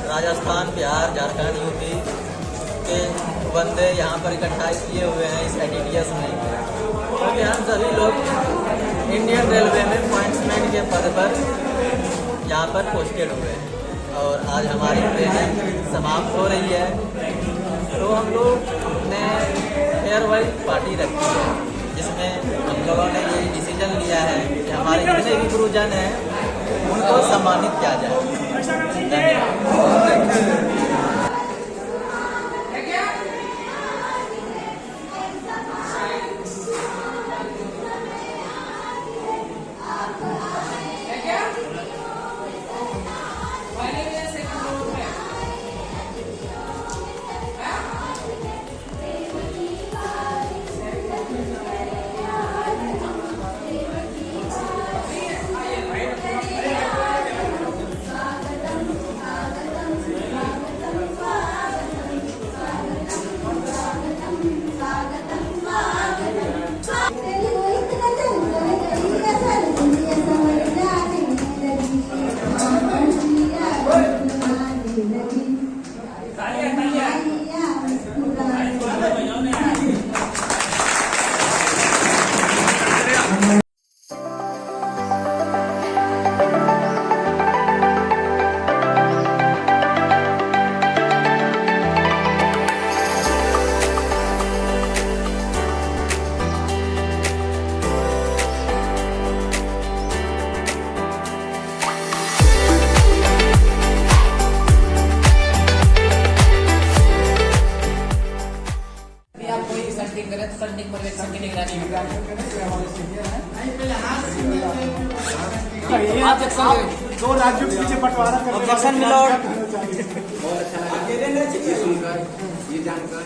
Rajasthan, Bihar, Jharkhand, UP के बंदे यहाँ पर इकट्ठा किए हुए हैं इस एडीटीएस में, क्योंकि हम सभी लोग इंडियन रेलवे में पॉइंट्समैन के पद पर यहाँ पर पोस्टेड हुए हैं और आज हमारी ट्रेनिंग समाप्त हो रही है। तो हम लोग ने फेयरवेल पार्टी रखी है, जिसमें हम लोगों ने ये डिसीजन लिया है कि हमारे जितने भी गुरुजन हैं उनको सम्मानित किया जाए। दो राज्यों के पीछे बंटवारा ऑब्जेक्शन मिलोड। ये जानकर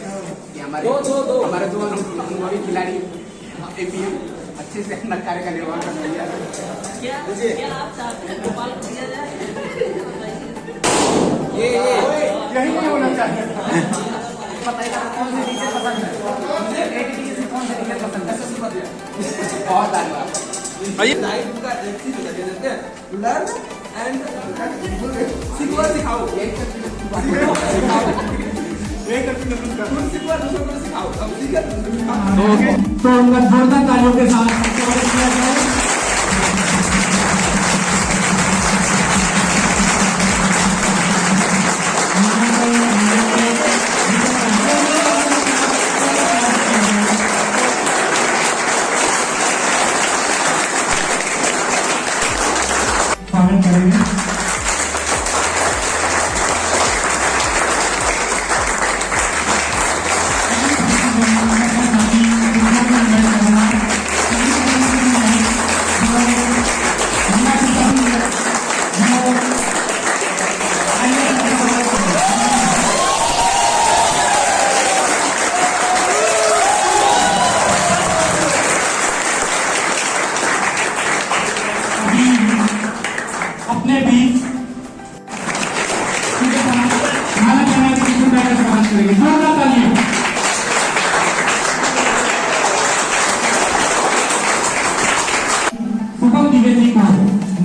कि हमारे दो अनुभवी खिलाड़ी एपीएम अच्छे से अपना कार्य का निर्वहन कर रही है। क्या आप चाहते हैं गोपाल को दिया जाए? ये यही नहीं होना चाहिए। बताइएगा कौन सी टीचर पसंद है, मुझे एटीटी से कौन सी टीचर पसंद है? बहुत धन्यवाद। लर्न एंड सिखाओ। तो उनका जोरदार तालियों के साथ स्वागत किया जाए। स्वागत करेंगे। अपने बीच माला चढ़ा के स्वागत करेंगे। जोरदार तालियां। शुभम द्विवेदी को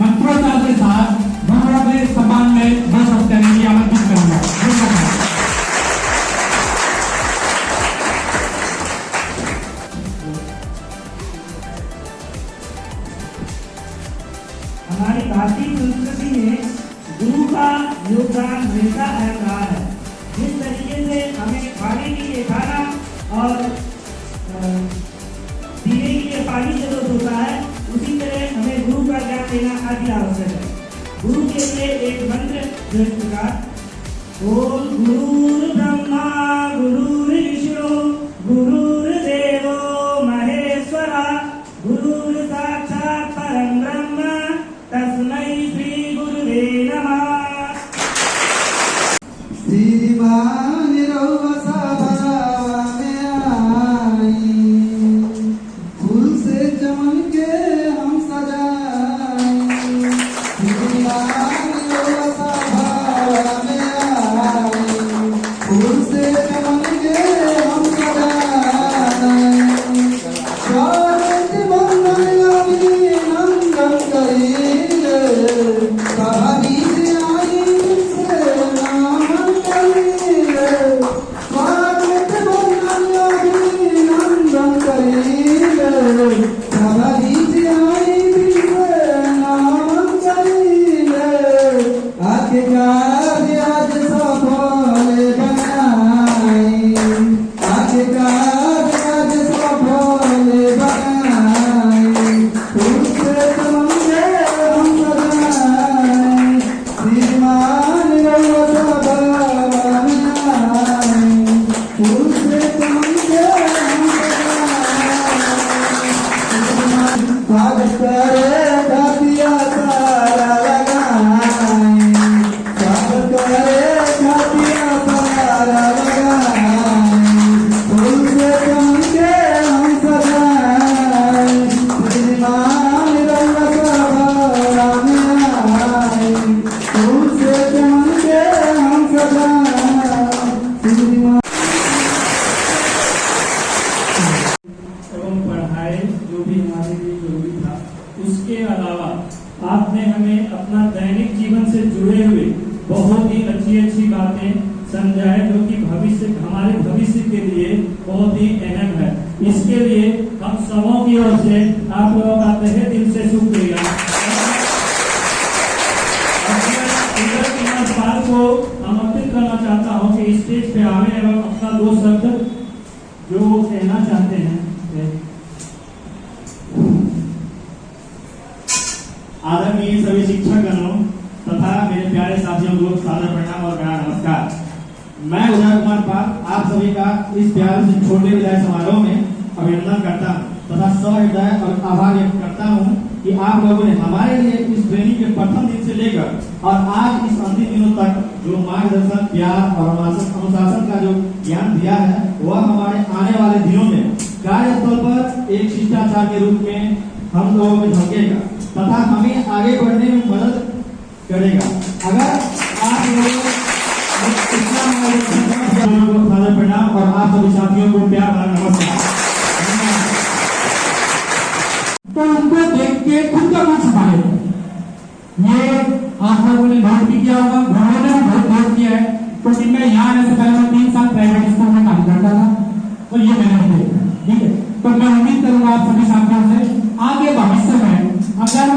मंत्रोच्चार के साथ भगवान के सम्मान में 2 शब्द कहने की आमंत्रित करूंगा। हमारी भारतीय संस्कृति में गुरु का योगदान हमेशा अहमदार है। जिस तरीके से हमें खाने के लिए खाना और पीने के लिए पानी जरूरत होता है, उसी तरह हमें गुरु का ज्ञान देना अति आवश्यक है। गुरु के लिए एक मंत्र जो इस प्रकार: ओम गुरुर् ब्रह्मा गुरुर्विष्णु गुरुर्देवो महेश्वरा गुरुर् साक्षात् परं ब्रह्म तस्मै श्री गुरुवे नमः। फूल से चमन के हम सजा स्वागत करे खातिया तारा लगाए, स्वागत करे खातिया तारा लगाए, फूल से चमन के हम सजाए, श्रीमान रंग सभा में आए, फूल से चमन के हम सजाए, श्रीमान एवं पढ़ाई जो भी हमारे लिए जरूरी था। उसके अलावा आपने हमें अपना दैनिक जीवन से जुड़े हुए बहुत ही अच्छी बातें समझाए, जो कि हमारे भविष्य के लिए बहुत ही अहम है। इसके लिए हम सबों की ओर से आप लोगों का तहे दिल से शुक्रिया। पाल को आमंत्रित करना चाहता हूँ कि स्टेज पे आवे एवं अपना 2 शब्द जो वो कहना चाहते हैं। आदरणीय सभी शिक्षकगणों तथा मेरे प्यारे साथियों को सादर प्रणाम और मेरा नमस्कार। मैं उदय कुमार पाल आप सभी का इस प्यारे से छोटे विदाई समारोह में अभिनंदन करता हूँ तथा सहृदय और आभार व्यक्त करता हूँ कि आप लोगों ने हमारे लिए इस ट्रेनिंग के प्रथम दिन से लेकर और आज इस अंतिम दिनों तक जो मार्गदर्शन, प्यार और अनुशासन का जो ज्ञान दिया है, वह हमारे आने वाले दिनों में कार्यस्थल पर एक शिष्टाचार के रूप में हम लोगों में झलकेगा तथा हमें आगे बढ़ने में मदद करेगा। अगर आप लोग प्रणाम और आप सभी साथियों को प्यार भरा नमस्कार। तो उनको देख के खुद का कुछ छुपाए, ये आप लोगों ने नोट भी किया होगा, उन्होंने भी बहुत नोट किया है। क्योंकि मैं यहाँ आने से पहले 3 साल प्राइवेट स्कूल में काम करता था, तो ये मैंने देखा, ठीक है। तो मैं उम्मीद करूंगा आप सभी साथियों से आगे भविष्य में अगर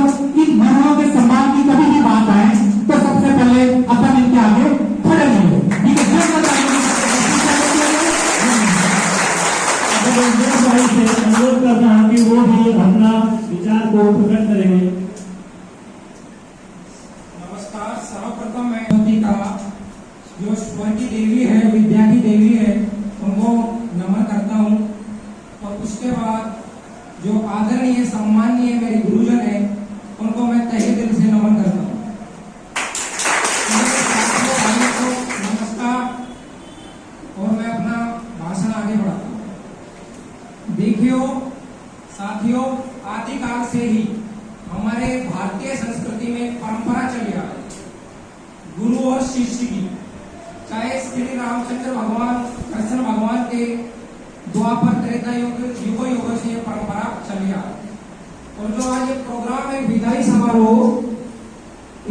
इन गुरुओं के सम्मान की कभी भी बात आए तो सबसे पहले अपन इनके आगे खड़े रहेंगे, ठीक है। अनुरोध करता हूँ कि वो भी अपना विचार को प्रकट करेंगे। नमस्कार। सर्वप्रथम मैं मोदी का जो स्वर की देवी है, विद्या की देवी है, उनको नमन करता हूँ। और उसके बाद जो आदरणीय सम्माननीय मेरे गुरुजन हैं, उनको मैं तहे दिल से नमन करता हूँ। मेरे साथियों भाइयों को नमस्कार और मैं अपना भाषण आगे बढ़ाता हूँ। देखियो साथियों, आदिकाल से ही हमारे भारतीय संस्कृति में परंपरा चली आ रही है गुरु और शिष्य की। चाहे श्री रामचंद्र भगवान, कृष्ण भगवान के द्वापर त्रेता युग से ये परंपरा चली आ रही है। और जो आज ये प्रोग्राम है विदाई समारोह,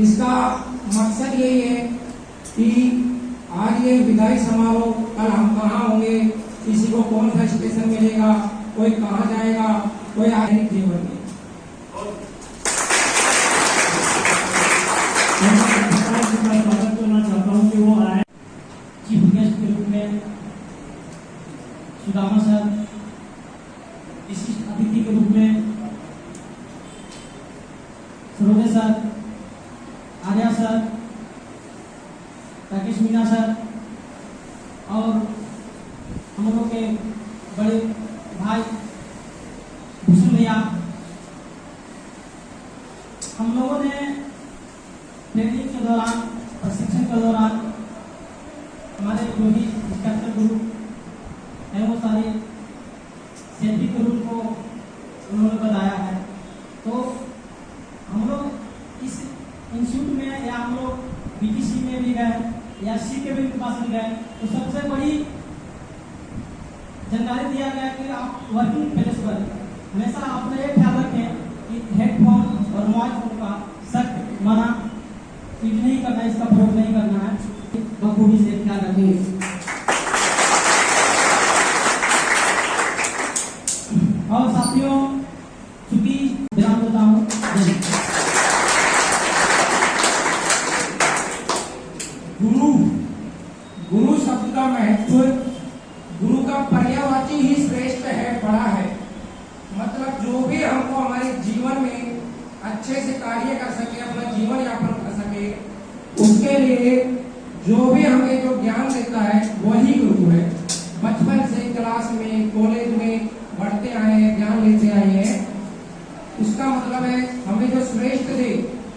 इसका मकसद यही है कि आज ये विदाई समारोह कल हम कहाँ होंगे, किसी को कौन सा स्टेशन मिलेगा, कोई कहाँ जाएगा, कोई आगे जीवन में स्वागत करना चाहता हूँ कि वो आए चीफ गेस्ट के रूप में सुदामा सर, विशिष्ट अतिथि के रूप में Sarode sir, Arya sir, Rakesh Meena sir और हम लोगों के बड़े भाई भूषण भैया। हम लोगों ने ट्रेनिंग के दौरान, प्रशिक्षण के दौरान हमारे जो भी इंस्ट्रक्टर गुरु है वो सारे सेफ्टी के रूल को उन्होंने बताया है। तो हम लोग इस इंस्टीट्यूट में या हम लोग बीटीसी में भी गए या सी के भी पास भी गए, तो सबसे बड़ी जानकारी दिया गया कि आप वर्किंग प्लेस पर हमेशा अपना ये ख्याल रखें कि हेडफोन और मोबाइल फोन का सख्त मना यूज नहीं करना, इसका प्रयोग नहीं करना है, बखूबी से ख्याल रखेंगे। और साथियों, चूंकि विराम देता हूँ। गुरु शब्द का महत्व, गुरु का पर्यायवाची ही श्रेष्ठ है, बड़ा है। मतलब जो भी हमको हमारे जीवन में अच्छे से कार्य कर सके, अपना जीवन यापन कर सके, उसके लिए जो भी हमें जो ज्ञान देता है वही गुरु है। बचपन से क्लास में, कॉलेज में बढ़ते आए हैं, ज्ञान लेते आए हैं, उसका मतलब है हमें जो श्रेष्ठ दे,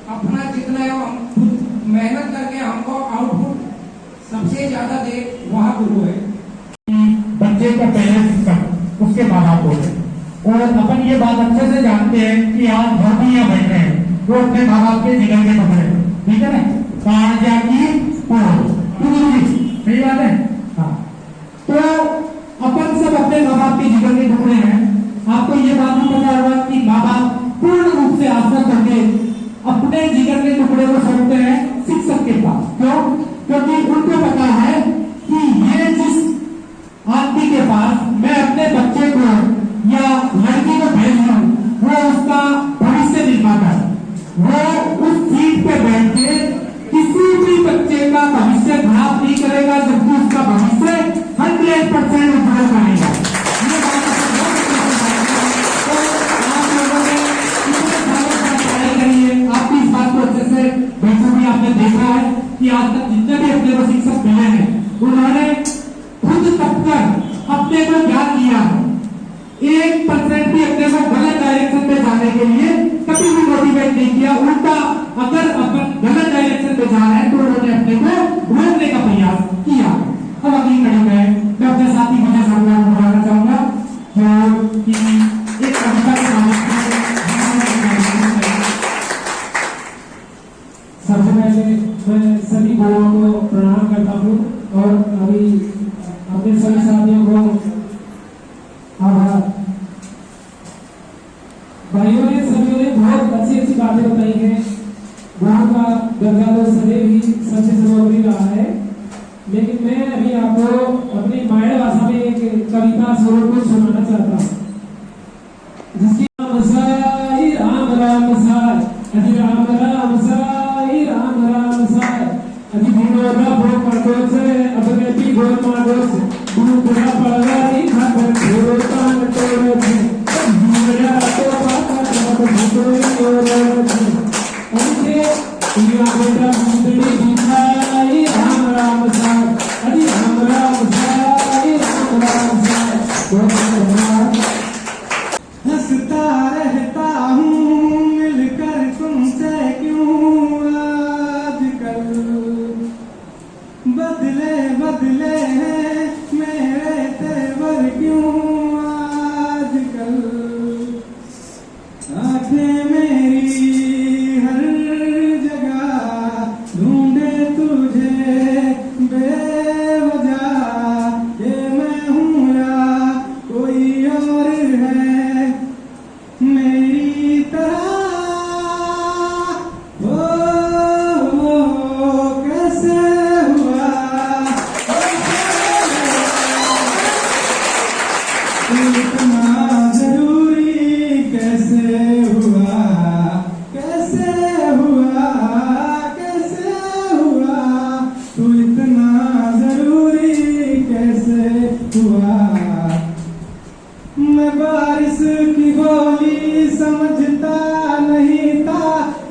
अपना जितना है हम खुद मेहनत करके हमको आउटपुट सबसे ज्यादा दे, वह गुरु है। बच्चे का पहले शिक्षक उसके माँ बाप होते हैं। और अपन ये बात अच्छे से जानते हैं कि आज धोबियां बैठे हैं वो अपने माँ बाप के जिगर के टुकड़े, ठीक है ना, कांजा की सही बात है। हाँ, तो अपन सब अपने माँ बाप के जिगर के टुकड़े हैं। आपको ये बात भी पता होगा कि माँ बाप पूर्ण रूप से आस्था करके अपने जिगर के टुकड़े को सौंपते हैं शिक्षक के पास। क्यों? क्योंकि उनको पता है कि ये जिस आदमी के पास मैं अपने बच्चे को या लड़की को भेज रहा हूं, वो उसका भविष्य निर्माता है। वो उस सीट पे बैठ के किसी भी बच्चे का भविष्य खराब नहीं करेगा, जबकि उसका भविष्य 100% उज्जवल बनेगा। ये बात तो आप लोगों ने कितने सालों से पढ़ाई करी है, आपकी इस बात को अच्छे से भी आपने देखा है कि आज तक जितने भी अपने को शिक्षक मिले हैं उन्होंने खुद तक कर अपने को ज्ञान दिया है। 1% भी अपने को गलत डायरेक्शन में जाने के लिए कभी भी मोटिवेट नहीं किया। उल्टा अगर अपन गलत डायरेक्शन में जा रहे हैं तो उन्होंने अपने को रोकने का प्रयास किया। अब अगली कड़ी में मैं अपने साथी मुझे बुलाना चाहूंगा जो कि एक कविता के माध्यम से सबसे पहले मैं सभी गुरुओं को प्रणाम करता हूँ और अभी अपने सभी साथियों को आभार। भाइयों ने सभी ने बहुत अच्छी अच्छी बातें बताई हैं। गुरु का दर्जा तो सदैव ही सबसे सर्वोपरि रहा है, लेकिन मैं अभी आपको अपनी मायड़ भाषा में एक कविता स्वरूप को सुनाना चाहता हूँ जिसकी राम साई राम राम साई अति राम राम साई राम राम साई अति भीनोदा भोग मर्दों से अपने भी गोल मार्गों से गुरु बुरा पड़वारी खाकर छोड़ो कान तोड़ो से मेरा तो पापा तो भूतों और से उनके दुनिया बेटा मुंदड़ी दिखाई राम राम साई अति राम राम साई राम राम साई हंसता रहता हूँ मिलकर तुमसे क्यों आजकल बदले बदले हैं मेरे तेवर क्यों आजकल आंखें मेरी हर जगह ढूंढे तुझे बेवजह ये मैं हूँ या कोई और है मेरी तरह कैसे हुआ इतना जरूरी कैसे हुआ कैसे हुआ कैसे हुआ तू इतना जरूरी कैसे हुआ मैं बारिश की गोली समझता नहीं था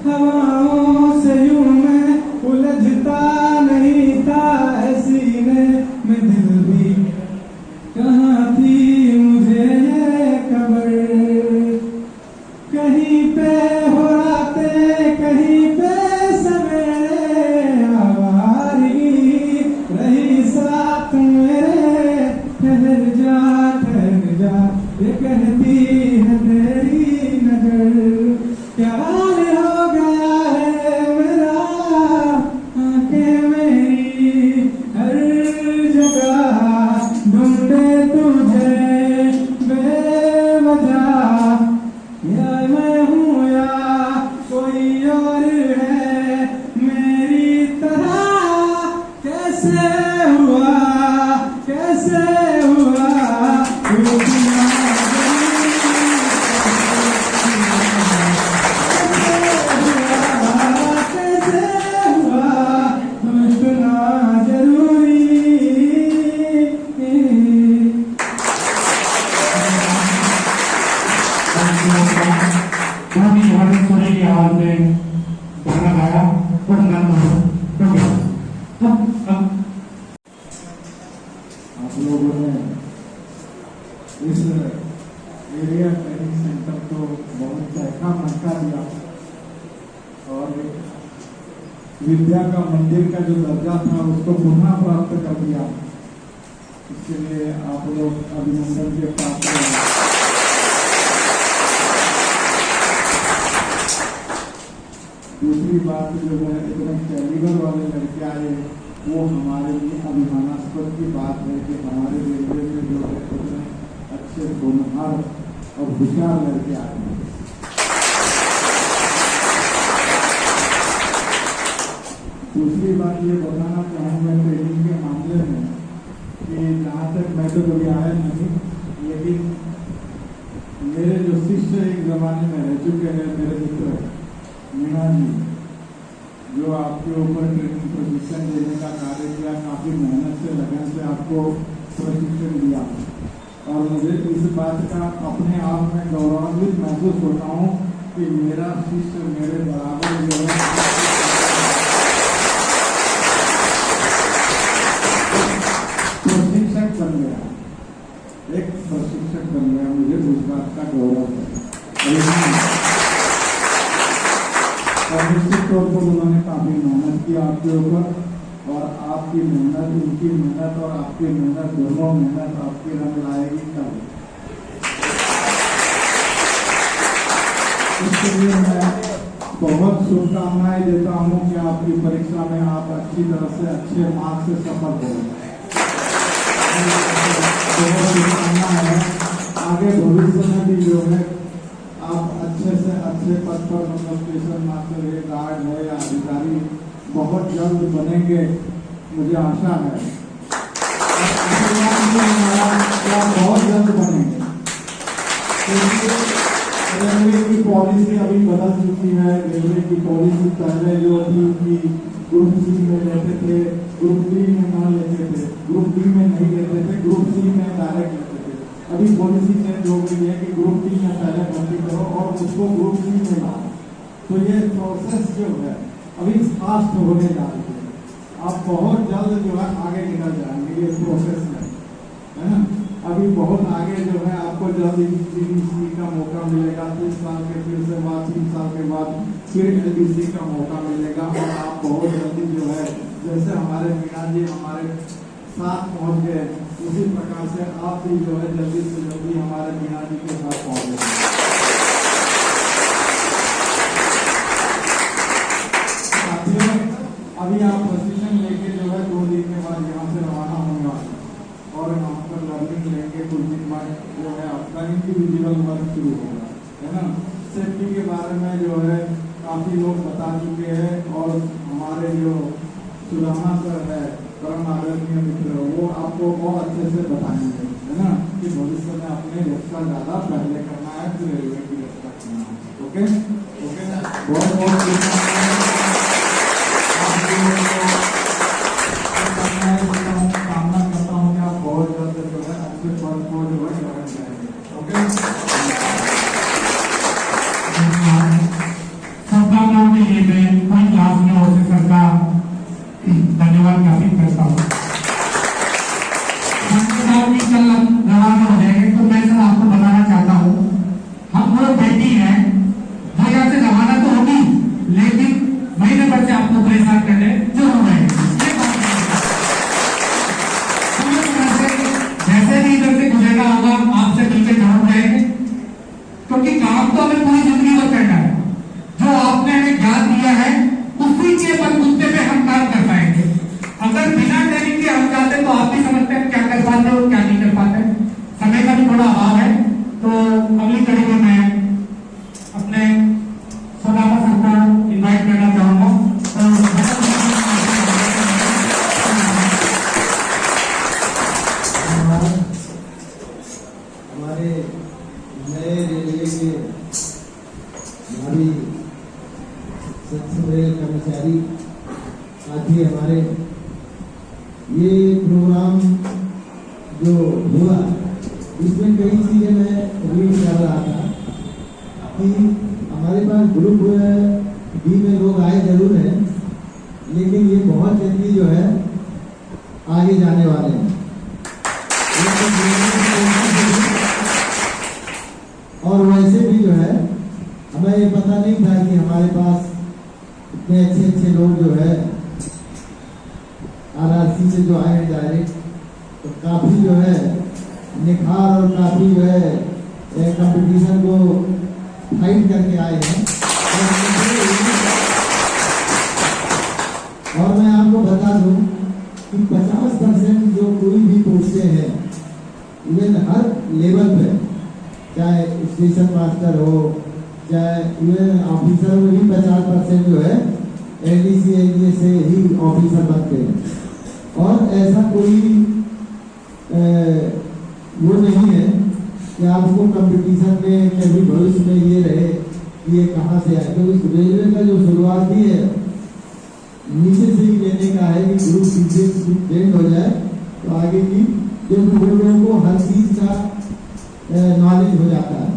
हवाओं से यूं मैं उलझता नहीं था सीने में दिल भी कहाँ थी मुझे ये खबर कहीं पे हो रातें कहीं पे सवेरे आवारी रही साथ मेरे ठहर जा ये कहती है तेरी नजर प्यार हो गया है मेरा आंखें मेरी हर जगह ढूंढे तुझे बेवजह या मैं हूँ या कोई और है मेरी तरह कैसे हुआ कैसे हुआ आप लोगों ने इस एरिया ट्रेनिंग सेंटर को बहुत चरखा मटका दिया और विद्या का मंदिर का जो दर्जा था उसको पुनः प्राप्त कर दिया। इसके लिए आप लोग अभिनंदन के पात्र हैं। दूसरी बात जो है, इतने कैलिबर वाले लड़के आए वो हमारे लिए अभिमानास्पद की बात है कि हमारे रेलवे में जो है इतने अच्छे होनहार और होशियार लड़के आए हैं। दूसरी बात ये बताना चाहूँगा ट्रेनिंग के मामले में कि जहाँ तक मैं तो कभी आया नहीं, लेकिन मेरे जो शिष्य एक जमाने में रह चुके हैं, मेरे मित्र मीना जी, जो आपके ऊपर ट्रेनिंग प्रशिक्षण देने का कार्य किया, काफ़ी मेहनत से लगन से आपको प्रशिक्षण दिया और मुझे इस बात का अपने आप में गौरवान्वित महसूस होता हूँ कि मेरा शिष्य मेरे बराबर जो है प्रशिक्षक बन गया, एक प्रशिक्षक बन गया। मुझे उस बात का गौरव है और निश्चित तौर पर उन्होंने काफ़ी मेहनत की आपके ऊपर और आपकी मेहनत, उनकी मेहनत और आपकी मेहनत, दोनों मेहनत आपके रंग लाएगी कल। इसके लिए मैं बहुत शुभकामनाएं देता हूँ कि आपकी परीक्षा में आप अच्छी तरह से अच्छे मार्क्स से सफल हो। बहुत शुभकामना है, आगे भविष्य में भी जो है आप अच्छे से अच्छे पद पर, मतलब स्टेशन मास्टर है, गार्ड है या अधिकारी, बहुत जल्द बनेंगे, मुझे आशा है। बहुत जल्द बनेंगे। रेलवे की पॉलिसी अभी बदल चुकी है। रेलवे की पॉलिसी पहले जो थी कि ग्रुप सी में लेते थे, ग्रुप डी में न लेते थे, ग्रुप डी में नहीं लेते थे, ग्रुप सी में डायरेक्ट लेते थे। अभी पॉलिसी चेंज हो गई है कि ग्रुप डी में पहले भर्ती करो और उसको ग्रुप सी में लाओ। तो ये प्रोसेस जो है अभी फास्ट होने जा रही है। आप बहुत जल्द जो है आगे निकल जाएंगे ये प्रोसेस में, है ना। अभी बहुत आगे जो है आपको जल्द एलडीसी का मौका मिलेगा, 3 साल के फिर से बाद 3 साल के बाद फिर एलडीसी का मौका मिलेगा और आप बहुत जल्दी जो है, जैसे हमारे मीना जी हमारे साथ पहुंच गए, उसी प्रकार से आप भी जो है जल्दी से जल्दी हमारे मीना जी के साथ पहुंच गए। साथियों, अभी आप प्रशिक्षण लेके जो है 2 दिन के बाद यहाँ से रवाना होने वाले और यहाँ पर लर्निंग लेंगे। कुछ दिन बाद जो है आपका इंडिविजुअल वर्क शुरू होगा, है ना। सेफ्टी के बारे में जो है काफ़ी लोग बता चुके हैं और हमारे जो सुदामा सर है, परम आदरणीय मित्र, वो आपको और अच्छे से बताएंगे, है ना, कि भविष्य में अपने रक्षा ज़्यादा पहले करना है, फिर रेलवे की रक्षा करना है। ओके ओके, बहुत बहुत कामना करता हूँ कि आप बहुत जल्द जो है अच्छे पद को जो है ग्रहण करेंगे। ओके, शुभकामनाओं के लिए मैं कोई क्लास में होते सर का धन्यवाद ज्ञापित करता हूँ। कल रवाना हो जाएंगे तो मैं सर आपको बताना चाहता हूँ, हम वो बेटी है जो यहाँ से रवाना तो होगी लेकिन महीने भर से आपको परेशान करने जो हो रहे हैं। जैसे भी इधर से गुजरना होगा आपसे मिलकर जरूर जाएंगे, क्योंकि काम तो हमें पूरी जिंदगी में करना है। जो आपने हमें ज्ञान दिया है उसी के बलबूते पे हम काम कर पाएंगे। अगर बिना ट्रेनिंग के हम जाते तो आप भी समझते हैं क्या कर पाते और क्या नहीं कर पाते। समय का भी थोड़ा अभाव है, तो अगली कड़ी में मैं अपने सुदामा सर को इन्वाइट करना चाहूंगा। हमारे नए रेलवे के भावी सत्संग कर्मचारी साथी, हमारे ये प्रोग्राम जो हुआ इसमें कई चीजें मैं रीड कर रहा था कि हमारे पास ग्रुप डी में लोग आए जरूर हैं, लेकिन ये बहुत जल्दी जो है आगे जाने वाले हैं। और वैसे भी जो है हमें ये पता नहीं था कि हमारे पास इतने अच्छे अच्छे लोग जो है RRC से जो आए हैं डायरेक्ट, तो काफी जो है निखार और काफी जो है कंपटीशन को फाइट करके आए हैं। और मैं आपको बता दूं कि 50% जो कोई भी पोस्टें हैं, इवन हर लेवल पे, चाहे स्टेशन मास्टर हो, चाहे इवन ऑफिसर में भी 50% जो है LDC एरिया से ही ऑफिसर बनते हैं। और ऐसा कोई वो नहीं है कि आपको कंपटीशन में कभी भविष्य में ये रहे कि ये कहाँ से आए। तो इस रेलवे का जो शुरुआत ही है नीचे से ही लेने का है कि ग्रुप सी से ट्रेंड हो जाए, तो आगे की जो लोगों को हर चीज का नॉलेज हो जाता है।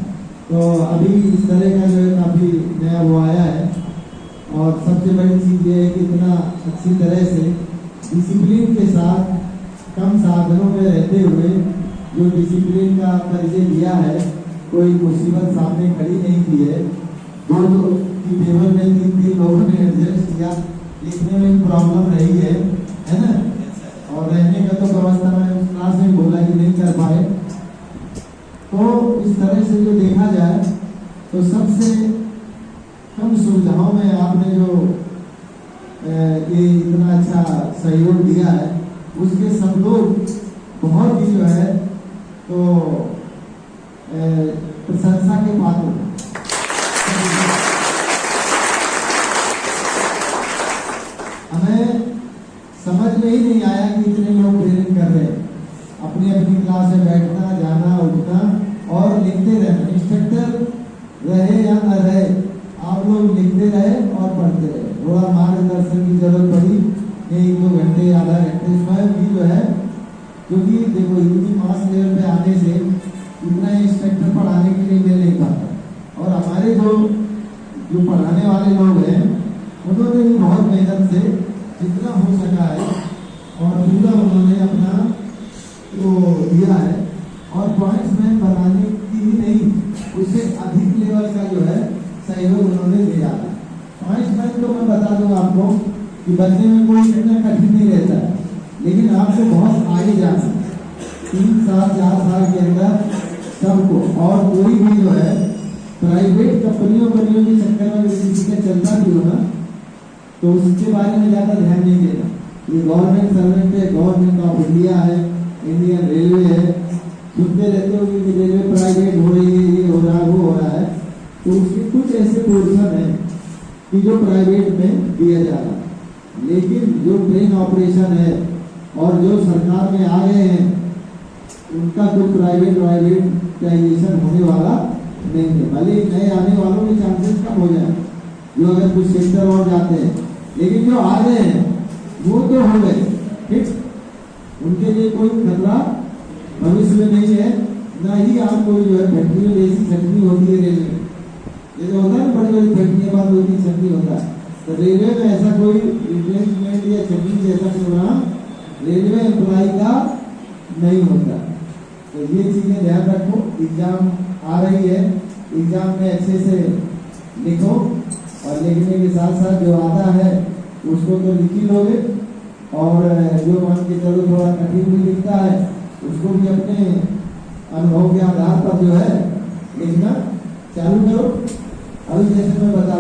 तो अभी इस तरह का जो है काफी नया वो आया है। और सबसे बड़ी चीज ये है कि इतना अच्छी तरह से डिसिप्लिन के साथ कम साधनों में रहते हुए जो डिसिप्लिन का परिचय दिया है, कोई मुसीबत सामने खड़ी नहीं की है। दो की टेबल में 3 लोगों ने एडजस्ट किया, लिखने में प्रॉब्लम रही है ना, और रहने का तो व्यवस्था में क्लास में बोला कि नहीं कर पाए। तो इस तरह से जो देखा जाए तो सबसे कम सुविधाओं में आपने जो ये इतना अच्छा सहयोग दिया है, उसके सब लोग बहुत ही जो है तो प्रशंसा के पात्र हैं। हमें समझ में ही नहीं आया कि इतने लोग ट्रेनिंग कर रहे हैं। अपनी अपनी क्लास में बैठना, जाना, उठना और लिखते रहना। इंस्ट्रक्टर रहे या न रहे, आप लोग लिखते रहे और पढ़ते रहे। थोड़ा मार्गदर्शन की जरूरत पड़ी 1-2 घंटे, आधा घंटे स्वयं भी जो है, क्योंकि देखो इतनी मास लेवल पे आने से इतना इंस्ट्रक्टर पढ़ाने के लिए मिल नहीं पाता। और हमारे जो पढ़ाने वाले लोग हैं, उन्होंने भी बहुत मेहनत से जितना हो सका है और पूरा उन्होंने अपना वो दिया है। और पॉइंट्समैन बनाने की ही नहीं, उससे अधिक लेवल का जो है सहयोग उन्होंने दिया है। पॉइंट्समैन तो मैं बता दूं आपको कि बनने में कोई इतना कठिन नहीं रहता है, लेकिन आपको बहुत आगे जाना है। 3 साल 4 साल के अंदर सबको। और कोई भी जो है प्राइवेट कंपनियों के चक्कर में किसी का चलता भी हो ना, तो उसके बारे में ज्यादा ध्यान नहीं देना। ये गवर्नमेंट सर्वेंट है, गवर्नमेंट ऑफ इंडिया है, इंडियन रेलवे है। सुनते रहते हो कि रेलवे प्राइवेट हो रही है, ये हो रहा है, वो हो रहा है। तो उसके कुछ ऐसे पोर्शन है कि जो प्राइवेट में दिया जा रहा है, लेकिन जो ट्रेन ऑपरेशन है और जो सरकार में आ गए हैं, उनका कोई प्राइवेटाइजेशन होने वाला नहीं है। भले नए आने वालों के चांसेस कम हो जाए, जो अगर कुछ सेक्टर और जाते हैं, लेकिन जो आ गए हैं वो तो हो गए ठीक, उनके लिए कोई खतरा भविष्य में नहीं है। ना ही आप कोई जो है फैक्ट्री में जैसी छटनी होती है रेलवे, जैसे होता है बड़ी बड़ी फैक्ट्रियां बंद होती है, छटनी होता है, तो रेलवे में ऐसा कोई रिप्लेसमेंट या छटनी जैसा प्रोग्राम रेलवे एम्प्लॉय का नहीं होता। तो ये चीजें ध्यान रखो। एग्जाम आ रही है, एग्जाम में अच्छे से लिखो और लिखने के साथ साथ जो आता है उसको तो लिख ही लोगे, और जो मान के चलो थोड़ा कठिन भी दिखता है उसको भी अपने अनुभव के आधार पर जो है लिखना चालू करो। अभी जैसे मैं बता